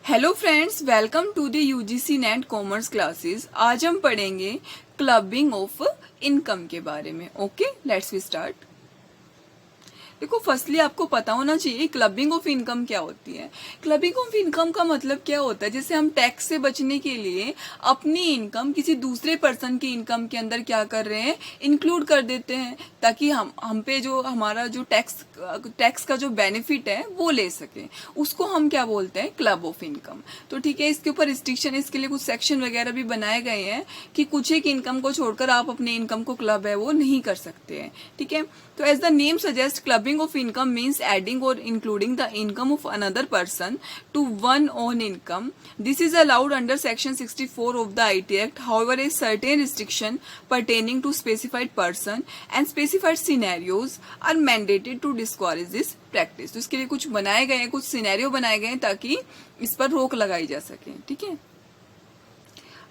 Hello friends, welcome to the UGC NET commerce classes. आज हम पढ़ेंगे क्लबिंग ऑफ इनकम के बारे में। Okay, let's we start. देखो, फर्स्टली आपको पता होना चाहिए क्लबिंग ऑफ इनकम क्या होती है। क्लबिंग ऑफ इनकम का मतलब क्या होता है, जैसे हम टैक्स से बचने के लिए अपनी इनकम किसी दूसरे पर्सन की इनकम के अंदर क्या कर रहे हैं, इंक्लूड कर देते हैं, ताकि हम पे जो हमारा जो टैक्स का जो बेनिफिट है वो ले सके। उसको हम क्या बोलते हैं, क्लब ऑफ इनकम। तो ठीक है, इसके ऊपर रिस्ट्रिक्शन, इसके लिए कुछ सेक्शन वगैरह भी बनाए गए हैं कि कुछ एक इनकम को छोड़कर आप अपने इनकम को क्लब है वो नहीं कर सकते हैं। ठीक है, तो as the name suggest, clubbing of income means adding or including the income of another person to one own income. This is allowed under section 64 of the IT Act. However, a certain restriction pertaining to specified person and specified scenarios are mandated to discourage this practice. तो इसके लिए कुछ बनाए गए हैं, कुछ scenario बनाए गए हैं ताकि इस पर रोक लगाई जा सके। ठीक है,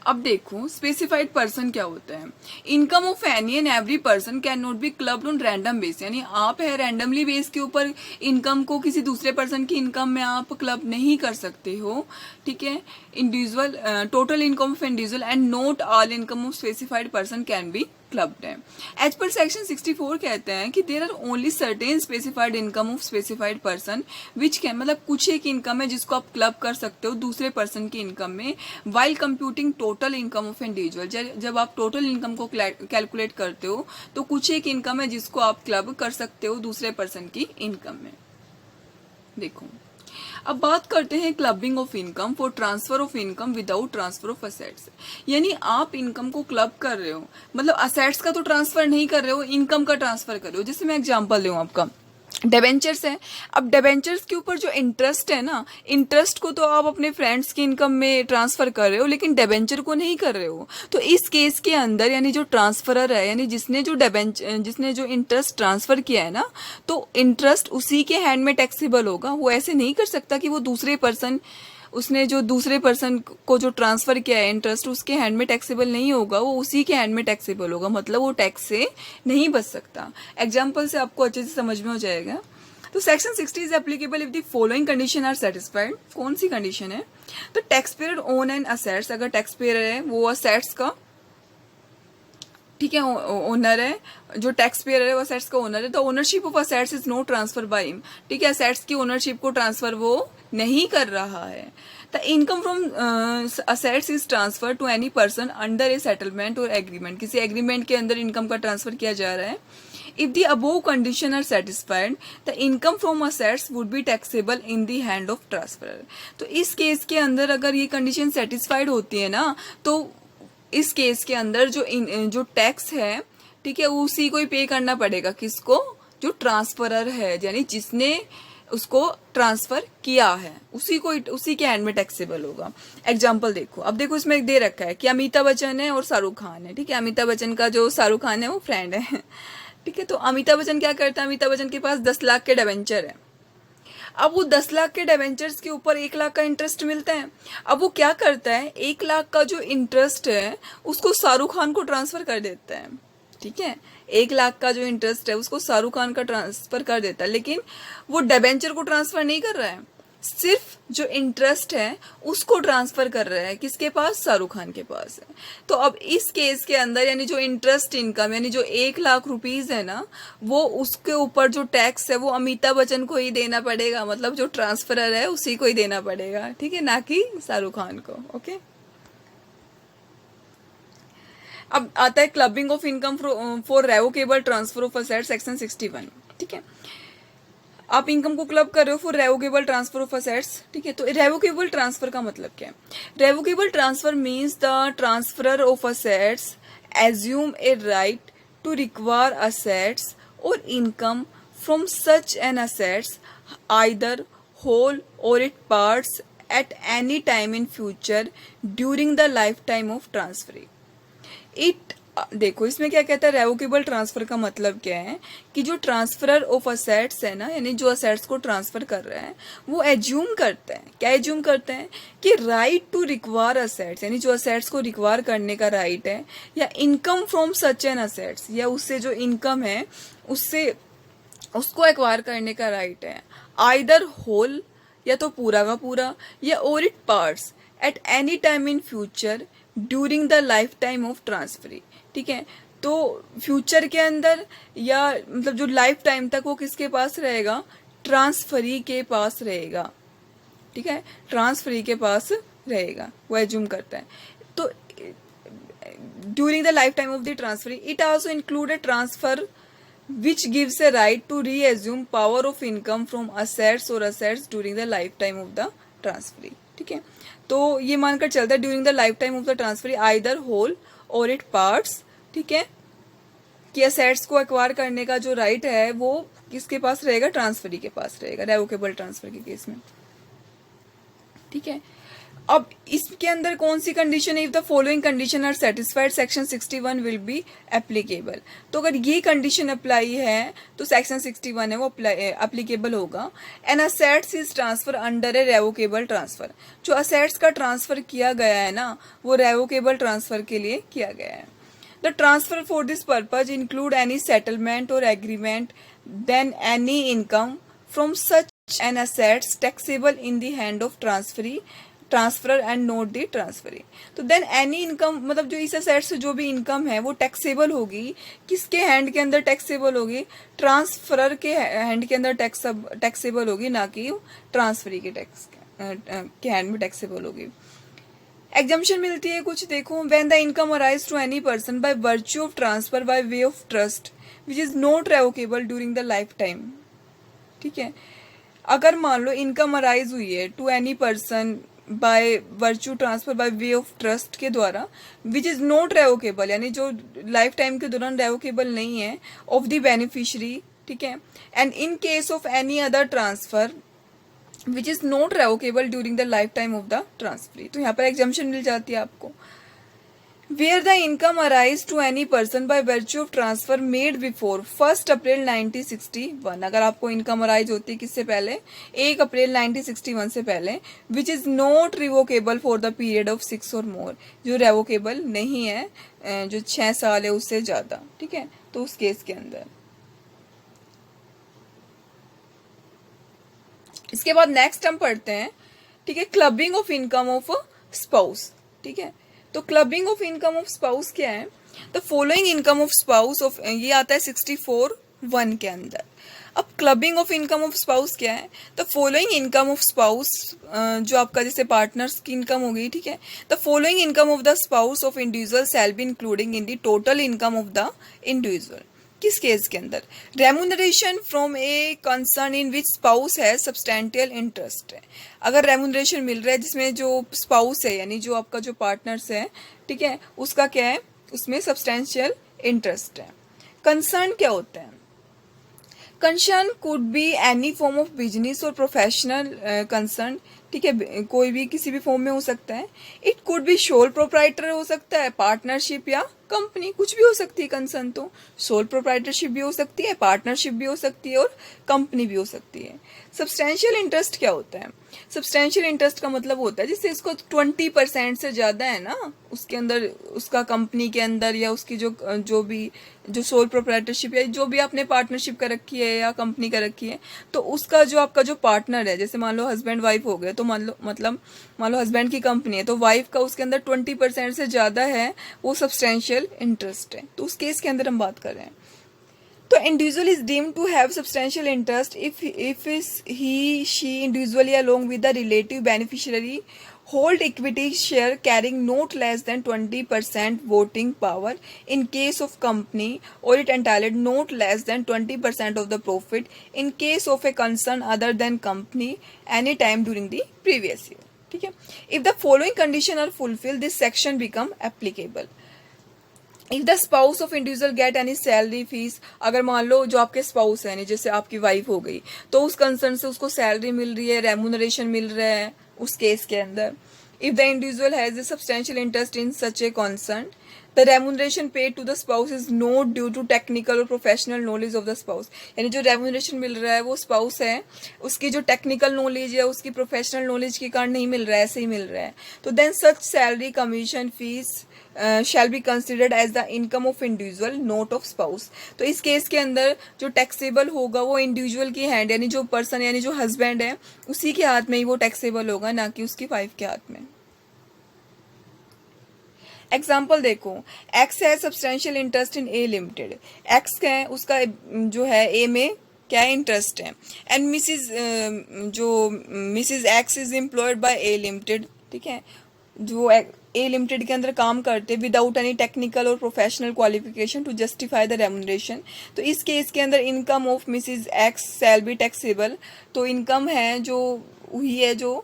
अब देखो स्पेसिफाइड पर्सन क्या होता है। Income of any and every person can not be clubbed on random base, यानी आप है रैंडमली बेस के ऊपर इनकम को किसी दूसरे पर्सन की इनकम में आप क्लब नहीं कर सकते हो। ठीक है, individual total income of individual and not all income of specified person can be clubbed है। एज पर सेक्शन 64 कहते हैं कि there are only certain specified income of specified person which can, मतलब कुछ एक इनकम है जिसको आप क्लब कर सकते हो दूसरे पर्सन की इनकम में, while computing total income of individual. जब आप टोटल इनकम को कैलकुलेट करते हो तो कुछ एक इनकम है जिसको आप क्लब कर सकते हो दूसरे पर्सन की इनकम में। देखो, अब बात करते हैं clubbing of income for transfer of income without transfer of assets. यानी आप इनकम को क्लब कर रहे हो, मतलब असेट्स का तो ट्रांसफर नहीं कर रहे हो, इनकम का ट्रांसफर कर रहे हो। जैसे मैं एग्जांपल दूं आपका, डिबेंचर्स है। अब डिबेंचर्स के ऊपर जो इंटरेस्ट है ना, इंटरेस्ट को तो आप अपने फ्रेंड्स की इनकम में ट्रांसफर कर रहे हो लेकिन डिबेंचर को नहीं कर रहे हो। तो इस केस के अंदर यानी जो ट्रांसफरर है, यानी जिसने जो इंटरेस्ट ट्रांसफर किया है ना, तो इंटरेस्ट उसी के हैंड में टैक्सेबल होगा। वो ऐसे नहीं कर सकता कि वो दूसरे पर्सन, उसने जो दूसरे पर्सन को जो ट्रांसफर किया है इंटरेस्ट, उसके हैंड में टैक्सेबल नहीं होगा, वो उसी के हैंड में टैक्सेबल होगा, मतलब वो टैक्स से नहीं बच सकता। एग्जाम्पल से आपको अच्छे से समझ में हो जाएगा। तो section 60 is applicable if the following condition are satisfied. कौन सी कंडीशन है, तो taxpayer own and assets. अगर टैक्स पेयर है वो असेट्स का, ठीक है, ओनर है, जो टैक्स पेयर है वो असेट्स का ओनर है, तो ownership of assets is no transfer by him. ठीक है, असेट्स की ओनरशिप को ट्रांसफर वो नहीं कर रहा है। The income from assets is transfer to any person under a settlement और एग्रीमेंट। किसी एग्रीमेंट के अंदर इनकम का ट्रांसफर किया जा रहा है। If the above condition are satisfied, the income from assets would be taxable in the hand of transferor. तो इस केस के अंदर अगर ये कंडीशन सेटिस्फाइड होती है ना, तो इस केस के अंदर जो टैक्स है, ठीक है, उसी को ही पे करना पड़ेगा। किसको, जो ट्रांसफरर है, यानी जिसने उसको ट्रांसफर किया है उसी के हैंड में टैक्सेबल होगा। एग्जाम्पल देखो, अब देखो इसमें एक दे रखा है कि अमिताभ बच्चन है और शाहरुख खान है। ठीक है, अमिताभ बच्चन का जो शाहरुख खान है वो फ्रेंड है। ठीक है, तो अमिताभ बच्चन क्या करता है, अमिताभ बच्चन के पास 10 लाख के डिबेंचर है। अब वो 10 लाख के डिबेंचर्स के ऊपर 1 लाख का इंटरेस्ट मिलता है। अब वो क्या करता है, 1 लाख का जो इंटरेस्ट है उसको शाहरुख खान को ट्रांसफर कर देता है। ठीक है, 1 लाख का जो इंटरेस्ट है उसको शाहरुख खान का ट्रांसफर कर देता है, लेकिन वो डिबेंचर को ट्रांसफर नहीं कर रहा है, सिर्फ जो इंटरेस्ट है उसको ट्रांसफर कर रहा है। किसके पास, शाहरुख खान के पास है। तो अब इस केस के अंदर यानी जो इंटरेस्ट इनकम, यानी जो 1 लाख रुपीज है ना, वो उसके ऊपर जो टैक्स है वो अमिताभ बच्चन को ही देना पड़ेगा, मतलब जो ट्रांसफरर है उसी को ही देना पड़ेगा। ठीक है, ना कि शाहरुख खान को। ओके, अब आता है clubbing of income for revocable transfer of assets, section 61। ठीक है, आप इनकम को क्लब कर रहे हो for revocable transfer of assets. ठीक है, तो रेवोकेबल ट्रांसफर का मतलब क्या है, revocable transfer means the transferor of assets assume a right to require assets और income from such an assets either whole और it parts at any time in future during the life time of transferee it. देखो इसमें क्या कहता है, revocable transfer का मतलब क्या है कि जो ट्रांसफरर ऑफ असेट्स है ना, यानी जो असेट्स को ट्रांसफर कर रहा है वो एज्यूम करता है, क्या एज्यूम करते हैं कि राइट टू रिक्वायर असेट्स, यानी जो असेट्स को रिक्वायर करने का राइट है, या income from such an assets, या उससे जो इनकम है उससे उसको एक्वायर करने का राइट है, आइदर होल या तो पूरा का पूरा, या और it parts at any time in future during the life time of transferee. ठीक है, तो फ्यूचर के अंदर या मतलब जो लाइफ टाइम तक वो किसके पास रहेगा, ट्रांसफरी के पास रहेगा। ठीक है, ट्रांसफरी के पास रहेगा, वो एज्यूम करता है। तो during the life time of the transferee it also include A transfer which gives a right to reassume power of income from assets or assets during the lifetime of the transferee। ठीक है, तो ये मानकर चलता है during the life time of the transferee either whole और it parts. ठीक है, कि असेट्स को एक्वायर करने का जो राइट है वो किसके पास रहेगा, ट्रांसफरी के पास रहेगा, रेवोकेबल ट्रांसफर के केस में। ठीक है, अब इसके अंदर कौन सी कंडीशन है, if the following condition are satisfied section 61 will be applicable. तो अगर ये कंडीशन अप्लाई है तो सेक्शन 61 है वो एप्लीकेबल होगा। An assets is transfer under a revocable transfer. जो असेट्स का ट्रांसफर किया गया है ना वो रेवोकेबल ट्रांसफर के लिए किया गया है। The transfer for this purpose include any settlement और agreement then any income from such an assets taxable in the hand of transferor and not the transferee. तो देन एनी इनकम मतलब जो इस असेट से जो भी इनकम है वो टैक्सेबल होगी, किसके हैंड के अंदर टैक्सेबल होगी, ट्रांसफरर के हैंड के अंदर टैक्सेबल होगी, ना कि ट्रांसफरी के हैंड में टैक्सेबल होगी। एग्जाम्पशन मिलती है कुछ, देखो, when the income arise to any person by virtue of transfer by way of trust which is not revocable during the life time. ठीक है, अगर मान लो इनकम अराइज हुई है to any person by virtue transfer by way of trust के द्वारा विच is not रेवोकेबल, यानी जो लाइफ टाइम के दौरान रेवोकेबल नहीं है, ऑफ द बेनिफिशियरी। ठीक है, and in case of any other transfer which is not revocable during the life time of the transferee. तो यहाँ पर एग्जाम्पशन मिल जाती है आपको। Where the income arise to any person by virtue of transfer made before 1 अप्रैल 1961। अगर आपको income arise होती है किससे पहले, 1 अप्रैल 1961 से पहले, विच is not revocable for the period of 6 और मोर, जो रेवोकेबल नहीं है, जो 6 साल है उससे ज्यादा। ठीक है, तो उस केस के अंदर। इसके बाद नेक्स्ट हम पढ़ते हैं, ठीक है, clubbing of income of spouse. ठीक है, तो clubbing of income of spouse क्या है, the following income of spouse of, ये आता है 64(1) के अंदर। अब clubbing of income of spouse क्या है, the following income of spouse, जो आपका जैसे पार्टनर्स की इनकम हो गई। ठीक है, the following income of the spouse of individual shall be including in the total income of the individual. किस केस के अंदर, remuneration from a concern in which spouse है सब्सटेंशियल इंटरेस्ट है। अगर रेमुनरेशन मिल रहा है जिसमें जो स्पाउस है यानी जो आपका जो पार्टनर्स है, ठीक है, उसका क्या है, उसमें सब्सटेंशियल इंटरेस्ट है। कंसर्न क्या होता है, concern could be any form of business और प्रोफेशनल कंसर्न। ठीक है, कोई भी किसी भी फॉर्म में हो सकता है। It could be sole proprietor हो सकता है, पार्टनरशिप या कंपनी, कुछ भी हो सकती है कंसर्न। तो सोल प्रोप्राइटरशिप भी हो सकती है, पार्टनरशिप भी हो सकती है और कंपनी भी हो सकती है। सब्सटेंशियल इंटरेस्ट क्या होता है, सब्सटेंशियल इंटरेस्ट का मतलब होता है जिससे इसको 20% से ज्यादा है ना उसके अंदर, उसका कंपनी के अंदर या उसकी जो सोल प्रोप्राइटरशिप या जो भी आपने पार्टनरशिप कर रखी है या कंपनी कर रखी है, तो उसका जो आपका जो पार्टनर है, जैसे मान लो हस्बैंड वाइफ हो गए, तो मान लो हस्बैंड की कंपनी है तो वाइफ का उसके अंदर 20% से ज्यादा है, वो सब्सटेंशियल इंटरेस्ट है। तो उस केस के अंदर हम बात कर रहे हैं। तो individual is deemed to have substantial interest if he she individually along with the relative beneficiary hold equity share carrying not less than 20% voting power in case of company, or it entitled not less than 20% of the profit in case of a concern other than company any time during the previous year। ठीक है, if the following condition are fulfilled this section become applicable। If the spouse of individual get any salary fees, अगर मान लो जो आपके spouse है जैसे आपकी wife हो गई तो उस कंसर्न से उसको सैलरी मिल रही है, रेमुनरेशन मिल रहा है, उस केस के अंदर if the individual has a substantial interest in such a concern the remuneration paid to the spouse is not due to technical और professional knowledge of the spouse, यानी जो रेम्यूनरेशन मिल रहा है वो स्पाउस है उसकी जो टेक्निकल नॉलेज है उसकी प्रोफेशनल नॉलेज के कारण नहीं मिल रहा है, ऐसे ही मिल रहा है। तो then such salary commission fees shall be considered as the income of individual not of spouse. तो इस केस के अंदर जो टैक्सेबल होगा वो इंडिविजुअल की हैंड, यानी जो पर्सन यानी जो हस्बैंड है उसी के हाथ में ही वो टैक्सेबल होगा, ना कि उसकी वाइफ के हाथ में। एग्जाम्पल देखो, एक्स है substantial interest in A limited, x का है उसका जो है ए में क्या इंटरेस्ट है, and Mrs X is employed by A limited, ठीक है, जो ए लिमिटेड के अंदर काम करते विदाउट एनी टेक्निकल और professional qualification to justify the remuneration. तो इस केस के अंदर income of Mrs X shall be taxable. तो इनकम है जो हुई है जो,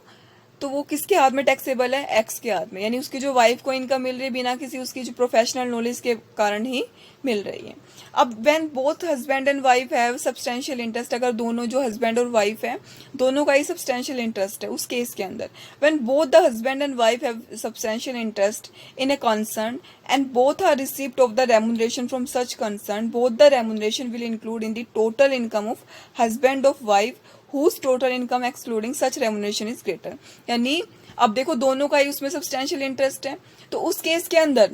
तो वो किसके हाथ में टैक्सेबल है, एक्स के हाथ में, यानी उसकी जो वाइफ को इनकम मिल रही है बिना किसी उसकी जो प्रोफेशनल नॉलेज के कारण ही मिल रही है। अब when both husband and wife have substantial interest, अगर दोनों जो हस्बैंड और वाइफ है दोनों का ही सब्सटेंशियल इंटरेस्ट है उस केस के अंदर, when both the husband and wife have substantial interest in a concern and both are received of the remuneration from such concern, both the remuneration will include in the total income of husband of wife whose total income excluding such remuneration is greater। यानी अब देखो दोनों का ही उसमें substantial interest है, तो उस case के अंदर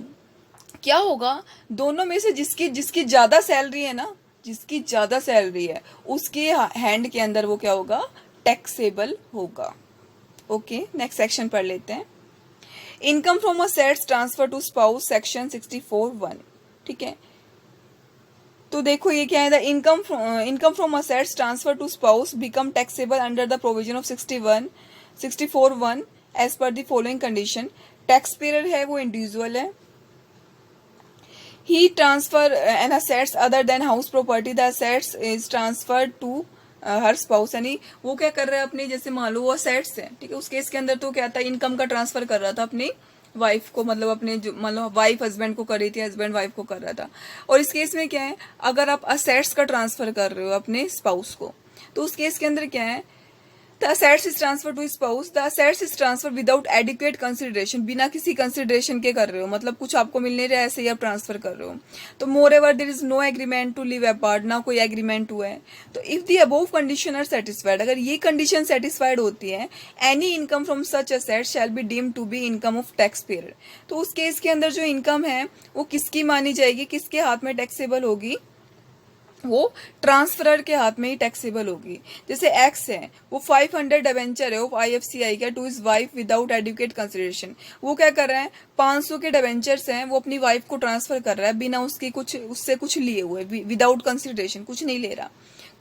क्या होगा, दोनों में से जिसकी ज्यादा सैलरी है ना, जिसकी ज्यादा सैलरी है उसके हैंड के अंदर वो क्या होगा, टैक्सेबल होगा। ओके, नेक्स्ट सेक्शन पढ़ लेते हैं। Income from assets transfer to spouse, section 64(1), ठीक है। तो देखो ये क्या है, the income from assets transfer to spouse become taxable under the provision of 64(1) as per the following condition. Tax pair है वो इंडिविजुअल है, he transfer an assets other than house property, the assets is transfer to her spouse, यानी वो क्या कर रहा है अपने, जैसे मान लो वो असेट्स है, ठीक है, उस केस के अंदर तो क्या था, इनकम का ट्रांसफर कर रहा था अपनी वाइफ को, मतलब अपने जो मतलब वाइफ हस्बैंड को कर रही थी, हस्बैंड वाइफ को कर रहा था। और इस केस में क्या है, अगर आप असेट्स का ट्रांसफर कर रहे हो अपने स्पाउस को, तो उस केस के अंदर क्या है, the assets is transfer to spouse, the assets is transfer without adequate consideration, बिना किसी कंसिडरेशन के कर रहे हो, मतलब कुछ आपको मिल नहीं रहा है ऐसे ही आप ट्रांसफर कर रहे हो। तो moreover there is no agreement to live apart, ना कोई एग्रीमेंट हुआ है। तो if the above condition are satisfied, अगर ये कंडीशन सेटिस्फाइड होती है, any income from such assets shall be deemed to be income of tax payer. तो उस केस के अंदर जो इनकम है वो किसकी मानी जाएगी, किसके हाथ में टैक्सेबल होगी, वो ट्रांसफरर के हाथ में ही टैक्सेबल होगी। जैसे एक्स है वो 500 डिबेंचर है ऑफ IFCI का to his wife without adequate consideration, वो क्या कर रहा है, 500 के डिबेंचर्स हैं वो अपनी वाइफ को ट्रांसफर कर रहा है बिना उससे कुछ लिए हुए, विदाउट कंसिडरेशन, कुछ नहीं ले रहा।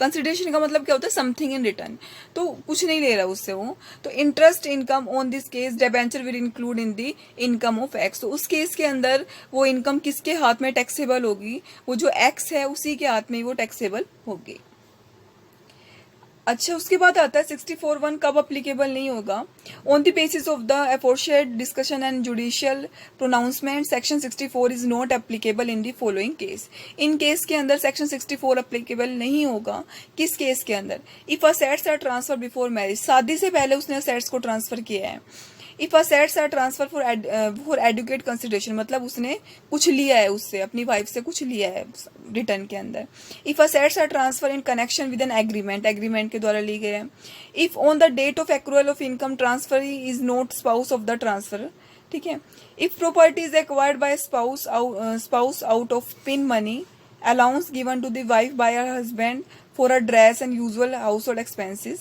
कंसिडरेशन का मतलब क्या होता है, समथिंग इन रिटर्न, तो कुछ नहीं ले रहा उससे वो। तो interest income on this case debenture will include in the income of x. तो उस केस के अंदर वो इनकम किसके हाथ में टैक्सेबल होगी, वो जो एक्स है उसी के हाथ में वो टैक्सेबल होगी। अच्छा, उसके बाद आता है 64(1) कब अप्लीकेबल नहीं होगा, on the basis of the aforesaid discussion and judicial pronouncement section 64 is not applicable in the following case. इन केस के अंदर सेक्शन 64 अप्लीकेबल नहीं होगा। किस केस के अंदर, if assets are transfer before marriage, शादी से पहले उसने असेट्स को ट्रांसफर किया है। If assets are transfer for adequate consideration, मतलब उसने कुछ लिया है उससे, अपनी वाइफ से कुछ लिया है रिटर्न के अंदर। If assets are transfer in connection with an agreement, agreement के द्वारा ली गए हैं। If on the date of accrual of income transfer is not spouse of the transfer, ठीक है। If property is acquired by spouse out of pin money, allowance given to the wife by her husband for a dress and usual household expenses,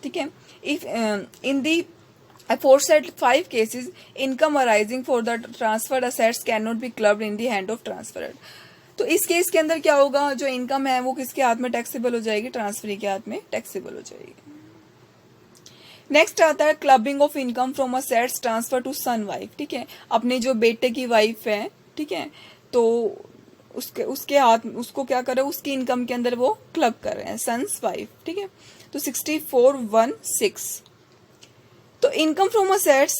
ठीक है। If in the aforesaid 5 cases, income arising for the transferred assets cannot be clubbed in the hand of transferred। तो इस case के अंदर क्या होगा, जो income है वो किसके हाथ में टैक्सेबल हो जाएगी, ट्रांसफरी के हाथ में टैक्सेबल हो जाएगी। नेक्स्ट आता है clubbing of income from assets transfer to son wife, ठीक है। अपने जो बेटे की वाइफ है, ठीक है, तो उसके हाथ उसको क्या कर रहे हैं, उसकी इनकम के अंदर वो क्लब कर रहे हैं, सन्स वाइफ, ठीक है। तो 64(1)(6), तो income from assets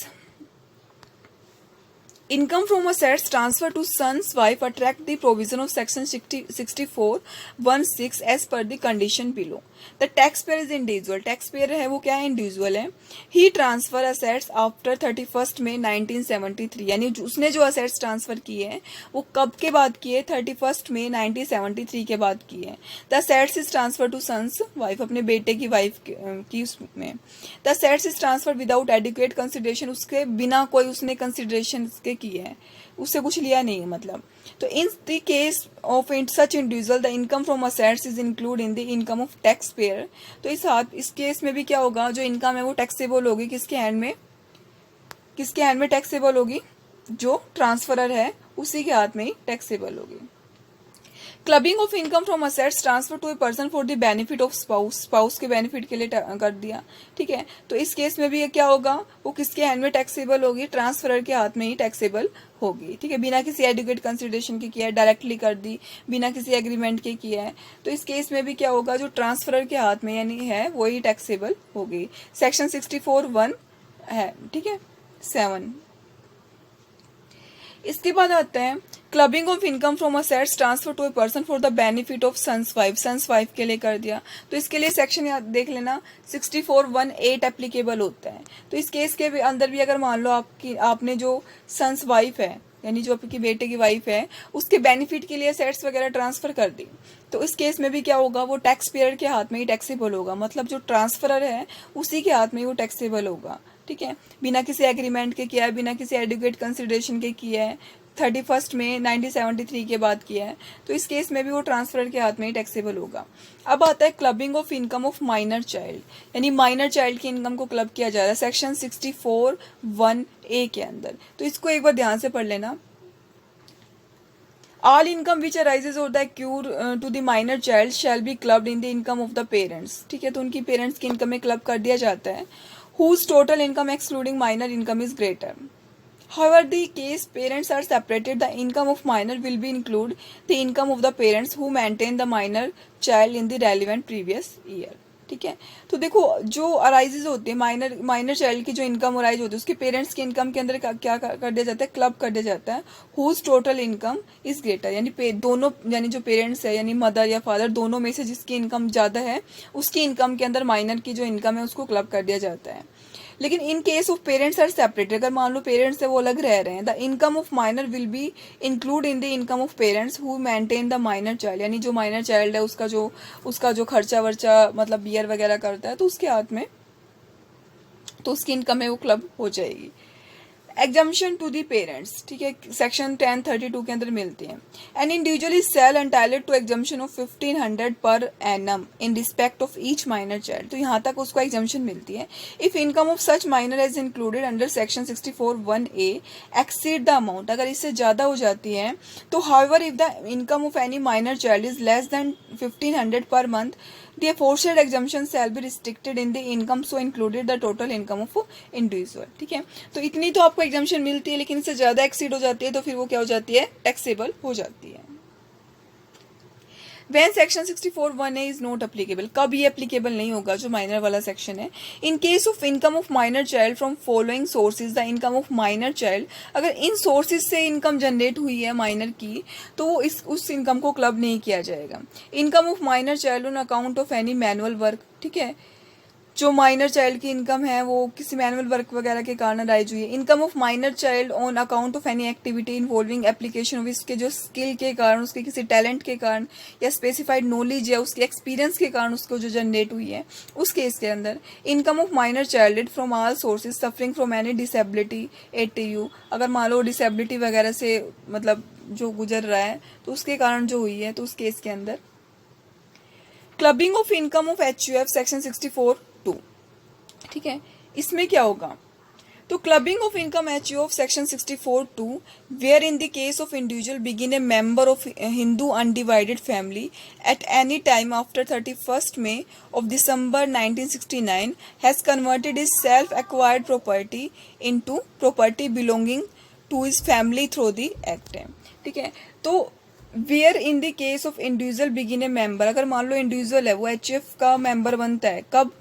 Income from assets transferred to son's wife attract the provision of section 64(1)(6) as per the condition below. The taxpayer is individual. taxpayer है वो क्या है? इंडिविजुअल है. He transfer assets after 31st May 1973. यानी उसने जो assets transfer किए हैं वो कब के बाद किए? 31st May 1973 के बाद किए हैं. The assets is transferred to son's wife. अपने बेटे की वाइफ की उसमें. The assets is transferred without adequate consideration. उसके बिना कोई उसने कंसिडरेशन के किए हैं, उससे कुछ लिया नहीं है मतलब. तो इन the case of such individual the income from assets is include in the income of tax payer. तो इस केस में भी क्या होगा? जो इनकम है वो टैक्सेबल होगी. किसके हैंड में टैक्सेबल होगी? जो ट्रांसफरर है उसी के हाथ में ही टैक्सेबल होगी. Clubbing of income from assets transfer to a person for the benefit of spouse के बेनिफिट के लिए कर दिया. ठीक है, तो इस केस में भी ये क्या होगा? वो किसके हैंड में टैक्सेबल होगी? ट्रांसफरर के हाथ में ही टैक्सेबल होगी. ठीक है, बिना किसी एडुकेट कंसिडरेशन के किया है, डायरेक्टली कर दी, बिना किसी एग्रीमेंट के किया है. तो इस केस में भी क्या होगा? जो ट्रांसफरर के हाथ में यानी है वही टैक्सेबल होगी. सेक्शन 64(1) है. ठीक है, 7. इसके बाद आता है clubbing of income from assets transfer to a person for the benefit of sons wife के लिए कर दिया. तो इसके लिए सेक्शन याद देख लेना 64(1)(8) एप्लीकेबल होता है. तो इस केस के अंदर भी अगर मान लो आपने जो सन्स वाइफ है यानी जो आपकी बेटे की वाइफ है उसके बेनिफिट के लिए असेट्स वगैरह ट्रांसफर कर दी, तो इस केस में भी क्या होगा? वो टैक्स पेयर के हाथ में ही टैक्सेबल होगा. मतलब जो ट्रांसफरर है उसी के हाथ में ही वो टैक्सेबल होगा. ठीक है, बिना किसी एग्रीमेंट के किया है, बिना किसी एडुकेट कंसिडरेशन के किया है, 31st May 1973 के बाद किया है. तो इस केस में भी वो ट्रांसफरर के हाथ में ही टैक्सेबल होगा. अब आता है clubbing of income of minor child, यानी माइनर चाइल्ड की इनकम को क्लब किया जा रहा है सेक्शन 64(1)(a) के अंदर. तो इसको एक बार ध्यान से पढ़ लेना. All income which arises or the accrue to the minor child shall be clubbed in the income of the parents. ठीक है, तो उनकी पेरेंट्स की इनकम में क्लब कर दिया जाता है. Whose total income excluding minor income is greater. However, the case parents are separated, the income of minor will be include the income of the parents who maintain the minor child in the relevant previous year. ठीक है, तो देखो जो arises होते हैं minor child की जो income arise होती है उसके पेरेंट्स की इनकम के अंदर क्या कर दिया जाता है? क्लब कर दिया जाता है. Whose total income is greater, यानी दोनों यानी जो पेरेंट्स है यानी मदर या फादर दोनों में से जिसकी इनकम ज़्यादा है उसकी इनकम के अंदर माइनर की जो इनकम है उसको क्लब कर दिया जाता है. लेकिन in case of parents are separated, अगर मान लो पेरेंट्स है वो अलग रह रहे हैं, the income of minor will be include in the income of parents who maintain the minor child. यानी जो माइनर चाइल्ड है उसका जो खर्चा वर्चा मतलब बियर वगैरह करता है तो उसके हाथ में तो उसकी इनकम है वो क्लब हो जाएगी. Exemption to the parents. ठीक है, सेक्शन 1032 के अंदर मिलती हैं. An individual is shall entitled to exemption of 1500 per annum in respect of each minor child. तो यहाँ तक उसको एग्जम्पशन मिलती है. If income of such minor as included under section 64(1)(a) exceed the amount, अगर इससे ज़्यादा हो जाती है तो however if the income of any minor child is less than 1500 per month the aforesaid exemption shall be restricted in the income so included the total income of individual. ठीक है, तो इतनी तो आपको एग्जाम्पशन मिलती है, लेकिन इससे ज़्यादा एक्सीड हो जाती है तो फिर वो क्या हो जाती है? टैक्सेबल हो जाती है. When section 64(1)(a) is not applicable, कब ये एप्लीकेबल नहीं होगा जो माइनर वाला सेक्शन है? इन case of income of minor child from following sources, the income of minor child, अगर इन सोर्सेज से इनकम जनरेट हुई है माइनर की तो उस इनकम को क्लब नहीं किया जाएगा. Income of minor child on account of any manual work. ठीक है, जो माइनर चाइल्ड की इनकम है वो किसी मैनुअल वर्क वगैरह के कारण अराइज हुई है. Income of minor child on account of any activity involving application of इसके जो स्किल के कारण, उसके किसी टैलेंट के कारण या स्पेसिफाइड नॉलेज या उसके एक्सपीरियंस के कारण उसको जो जनरेट हुई है उस केस के अंदर. Income of minor child from all sources suffering from any disability ATU, अगर मान लो डिसेबिलिटी वगैरह से मतलब जो गुजर रहा है तो उसके कारण जो हुई है तो उस केस के अंदर. Clubbing of income of HUF section 64(2). ठीक है, इसमें क्या होगा? तो clubbing of income HUF section 64(2) wherein the case of individual बिगिन a member of Hindu undivided family at any time after 31st May of December 1969 has converted his self acquired property into property belonging to his family through the act. ठीक है, तो wherein the case of individual बिगिन a member, अगर मान लो individual है वो HUF का member बनता है कब?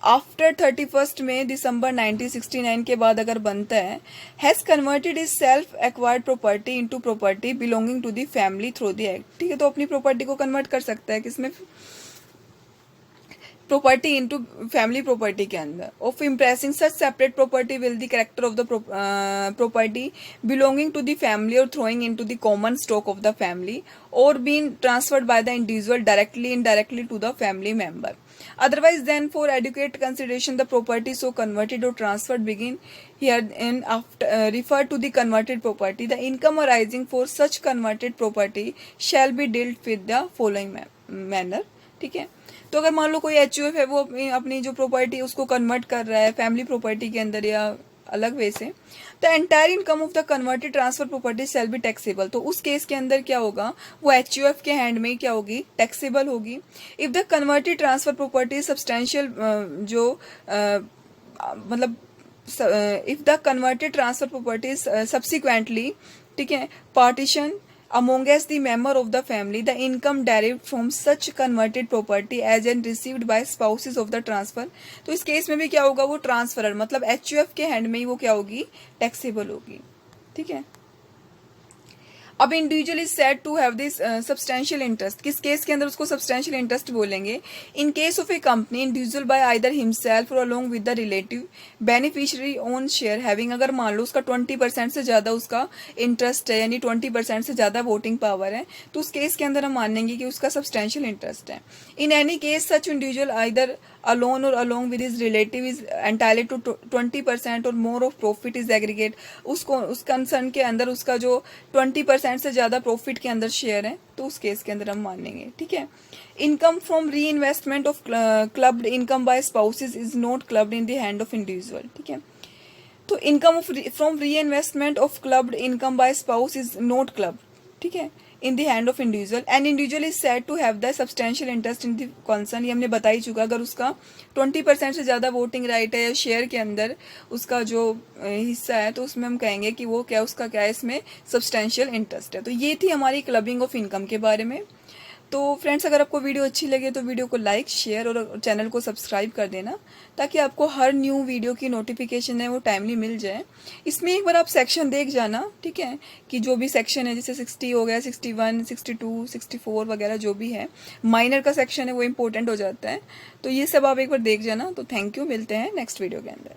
आफ्टर 31 मई दिसंबर 1969 के बाद अगर बनता है, has converted his self acquired property into property belonging to the family through the act. ठीक है, तो अपनी प्रॉपर्टी को कन्वर्ट कर सकता है किसमें, प्रॉपर्टी इनटू फैमिली प्रॉपर्टी के अंदर। Of impressing such separate property will the character of the property belonging to the family और throwing into the common stock of the family और being transferred by the individual directly indirectly to the family member. Otherwise, then, for adequate consideration, the property so converted or transferred begin here and after refer to the converted property. The income arising for such converted property shall be dealt with the following manner. ठीक है, तो अगर मान लो कोई HUF है, वो अपनी जो प्रॉपर्टी उसको कन्वर्ट कर रहा है फैमिली प्रॉपर्टी के अंदर या अलग वे से, the entire income of the converted transfer property shell be taxable. तो उस केस के अंदर क्या होगा, वो HUF के हैंड में क्या होगी, टैक्सेबल होगी। If the converted transfer property substantial जो मतलब if the converted transfer property subsequently, ठीक है, partition amongst the member of the family, the income derived from such converted property as and received by spouses of the transfer। तो इस case में भी क्या होगा, वो ट्रांसफरर मतलब HUF के हैंड में ही वो क्या होगी, टैक्सेबल होगी। ठीक है, अब individual is said to have this substantial interest. किस केस के अंदर उसको सब्सटेंशियल इंटरेस्ट बोलेंगे, in case of a company individual by either himself और along with the relative beneficiary own share having. अगर मान लो उसका 20% से ज़्यादा उसका इंटरेस्ट है, यानी 20% से ज़्यादा वोटिंग पावर है, तो उस केस के अंदर हम मानेंगे कि उसका सब्सटेंशियल इंटरेस्ट है। In any case such individual either alone or along with his relative is entitled to 20% or more of profit is aggregate। उसको उस कंसर्न के अंदर उसका जो 20% से ज़्यादा प्रॉफिट के अंदर शेयर है, तो उस केस के अंदर हम मानेंगे। ठीक है, income from reinvestment of clubbed income by spouses is not clubbed in the hand of individual. ठीक है, तो income from reinvestment of clubbed income by spouse is not clubbed, ठीक है, in the hand of individual and individual is said to have the substantial interest in the concern. ये हमने बता ही चुका, अगर उसका 20% से ज़्यादा वोटिंग राइट है या शेयर के अंदर उसका जो हिस्सा है, तो उसमें हम कहेंगे कि वो क्या, उसका क्या है, इसमें सब्सटेंशियल इंटरेस्ट है। तो ये थी हमारी क्लबिंग ऑफ इनकम के बारे में। तो फ्रेंड्स, अगर आपको वीडियो अच्छी लगे तो वीडियो को लाइक, शेयर और चैनल को सब्सक्राइब कर देना, ताकि आपको हर न्यू वीडियो की नोटिफिकेशन है वो टाइमली मिल जाए। इसमें एक बार आप सेक्शन देख जाना, ठीक है, कि जो भी सेक्शन है, जैसे 60 हो गया, 61, 62, 64 वगैरह जो भी है, माइनर का सेक्शन है वो इम्पोर्टेंट हो जाता है। तो ये सब आप एक बार देख जाना। तो थैंक यू, मिलते हैं नेक्स्ट वीडियो के अंदर।